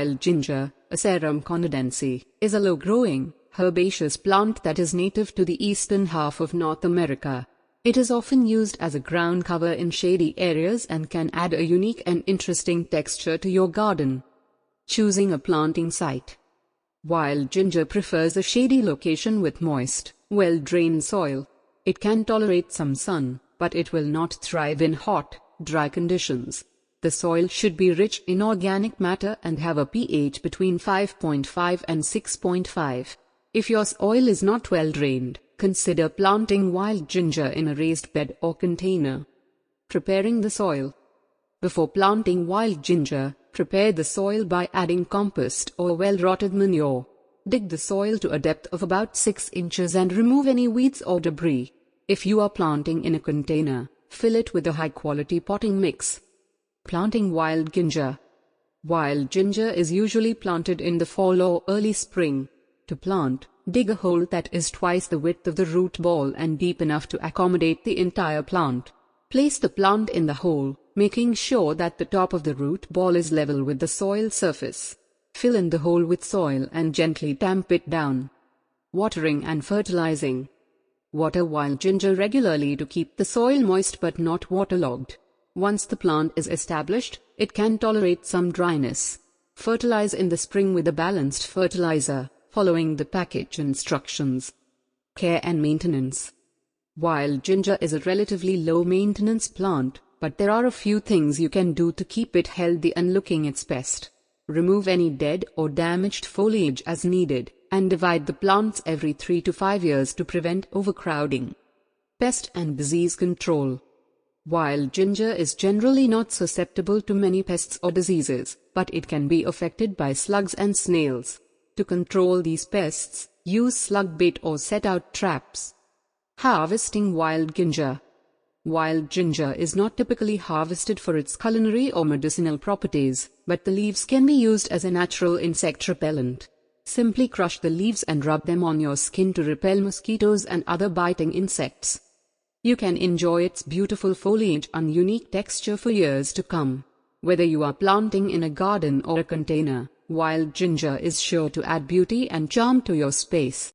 Wild ginger, Asarum Canadense, is a low-growing, herbaceous plant that is native to the eastern half of North America. It is often used as a ground cover in shady areas and can add a unique and interesting texture to your garden. Choosing a planting site. Wild ginger prefers a shady location with moist, well-drained soil. It can tolerate some sun, but it will not thrive in hot, dry conditions. The soil should be rich in organic matter and have a pH between 5.5 and 6.5. If your soil is not well drained, consider planting wild ginger in a raised bed or container. Preparing the soil. Before planting wild ginger, prepare the soil by adding compost or well-rotted manure. Dig the soil to a depth of about 6 inches and remove any weeds or debris. If you are planting in a container, fill it with a high-quality potting mix. Planting wild ginger. Wild ginger is usually planted in the fall or early spring. To plant, dig a hole that is twice the width of the root ball and deep enough to accommodate the entire plant. Place the plant in the hole, making sure that the top of the root ball is level with the soil surface. Fill in the hole with soil and gently tamp it down. Watering and fertilizing. Water wild ginger regularly to keep the soil moist but not waterlogged. Once the plant is established, it can tolerate some dryness. Fertilize in the spring with a balanced fertilizer, following the package instructions. Care and maintenance. Wild ginger is a relatively low-maintenance plant, but there are a few things you can do to keep it healthy and looking its best. Remove any dead or damaged foliage as needed, and divide the plants every 3 to 5 years to prevent overcrowding. Pest and disease control. Wild ginger is generally not susceptible to many pests or diseases, but it can be affected by slugs and snails. To control these pests, use slug bait or set out traps. Harvesting wild ginger. Wild ginger is not typically harvested for its culinary or medicinal properties, but the leaves can be used as a natural insect repellent. Simply crush the leaves and rub them on your skin to repel mosquitoes and other biting insects. You can enjoy its beautiful foliage and unique texture for years to come. Whether you are planting in a garden or a container, wild ginger is sure to add beauty and charm to your space.